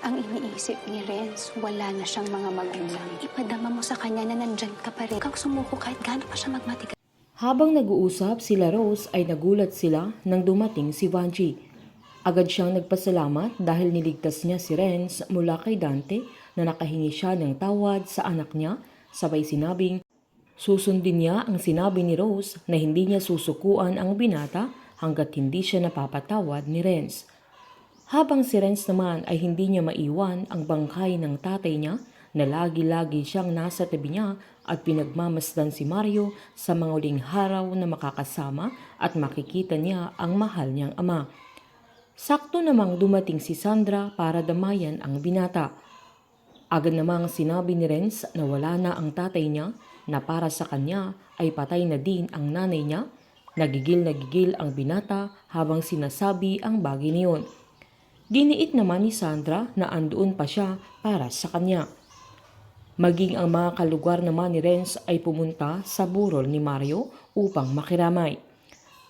Ang iniisip ni Renz, wala na siyang mga magulang. Ipadama mo sa kanya na nandyan ka pa rin. Kang sumuko kahit gaano pa siya magmatigas. Habang nag-uusap sila Rose ay nagulat sila nang dumating si Vanjie. Agad siyang nagpasalamat dahil niligtas niya si Renz mula kay Dante na nakahingi siya ng tawad sa anak niya, sabay sinabing susundin niya ang sinabi ni Rose na hindi niya susukuan ang binata hanggat hindi siya napapatawad ni Renz. Habang si Renz naman ay hindi niya maiwan ang bangkay ng tatay niya na lagi-lagi siyang nasa tabi niya at pinagmamasdan si Mario sa mga uling araw na makakasama at makikita niya ang mahal niyang ama. Sakto namang dumating si Sandra para damayan ang binata. Agad namang sinabi ni Renz na wala na ang tatay niya, na para sa kanya ay patay na din ang nanay niya. Nagigil ang binata habang sinasabi ang bagay niyon. Giniit naman ni Sandra na andoon pa siya para sa kanya. Maging ang mga kalugar naman ni Renz ay pumunta sa burol ni Mario upang makiramay.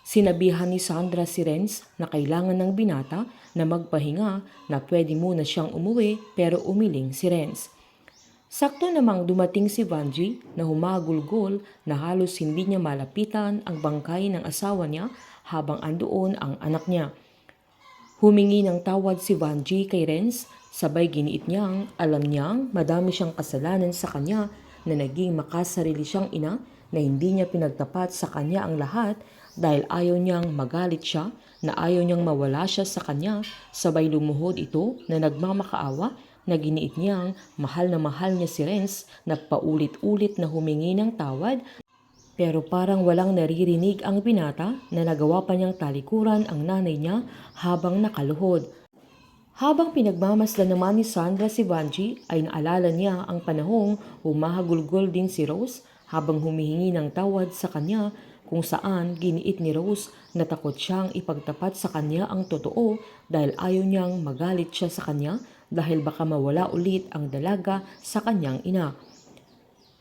Sinabihan ni Sandra si Renz na kailangan ng binata na magpahinga, na pwede muna siyang umuwi, pero umiling si Renz. Sakto namang dumating si Vanjie na humagulgol na halos hindi niya malapitan ang bangkay ng asawa niya habang andoon ang anak niya. Humingi ng tawad si Vanjie kay Renz, sabay giniit niyang alam niyang madami siyang kasalanan sa kanya, na naging makasarili siyang ina, na hindi niya pinagtapat sa kanya ang lahat dahil ayaw niyang magalit siya, na ayaw niyang mawala siya sa kanya. Sabay lumuhod ito na nagmamakaawa, na giniit niyang mahal niya si Renz, na paulit-ulit na humingi ng tawad. Pero parang walang naririnig ang binata na nagawa pa niyang talikuran ang nanay niya habang nakaluhod. Habang pinagmamasdan naman ni Sandra si Vanjie ay naalala niya ang panahong humahagulgol din si Rose habang humihingi ng tawad sa kanya, kung saan giniit ni Rose na takot siyang ipagtapat sa kanya ang totoo dahil ayaw niyang magalit siya sa kanya dahil baka mawala ulit ang dalaga sa kanyang ina.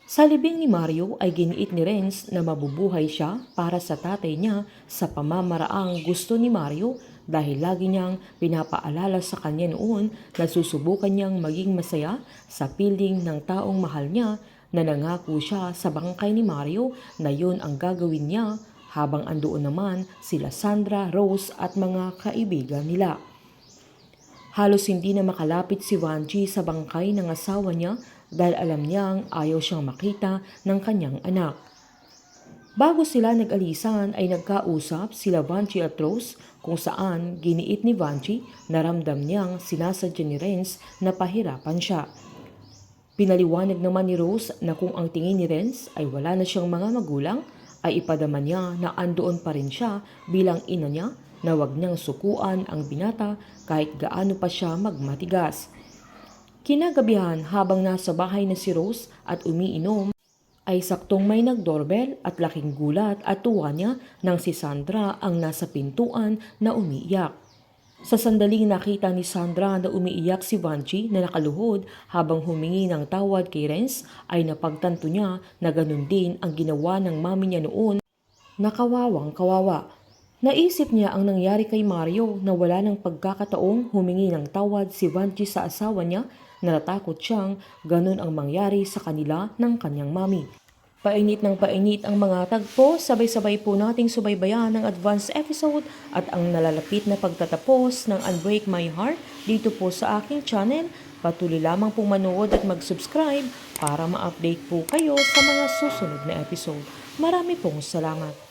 Sa libing ni Mario ay giniit ni Renz na mabubuhay siya para sa tatay niya sa pamamaraang gusto ni Mario, dahil lagi niyang pinapaalala sa kanya noon na susubukan niyang maging masaya sa piling ng taong mahal niya, na nangako siya sa bangkay ni Mario na yun ang gagawin niya habang andoon naman sila Sandra, Rose at mga kaibigan nila. Halos hindi na makalapit si Vanjie sa bangkay ng asawa niya dahil alam niyang ayaw siyang makita ng kanyang anak. Bago sila nag-alisan ay nagkausap sila Vanjie at Rose, kung saan giniit ni Vanjie na ramdam niyang sinasadya ni Renz na pahirapan siya. Pinaliwanag naman ni Rose na kung ang tingin ni Renz ay wala na siyang mga magulang, ay ipadama niya na andoon pa rin siya bilang ina niya, na wag niyang sukuan ang binata kahit gaano pa siya magmatigas. Kinagabihan habang nasa bahay na si Rose at umiinom, ay saktong may nag-doorbell at laking gulat at tuwa niya nang si Sandra ang nasa pintuan na umiiyak. Sa sandaling nakita ni Sandra na umiiyak si Vanjie na nakaluhod habang humingi ng tawad kay Renz, ay napagtanto niya na ganun din ang ginawa ng mami niya noon, na kawawang kawawa. Naisip niya ang nangyari kay Mario, na wala ng pagkakataong humingi ng tawad si Vanjie sa asawa niya, na natakot siyang ganun ang mangyari sa kanila ng kanyang mami. Painit ng painit ang mga tagpo, sabay-sabay po nating subaybayan ang advance episode at ang nalalapit na pagtatapos ng Unbreak My Heart dito po sa aking channel. Patuloy lamang pong manood at mag-subscribe para ma-update po kayo sa mga susunod na episode. Marami pong salamat.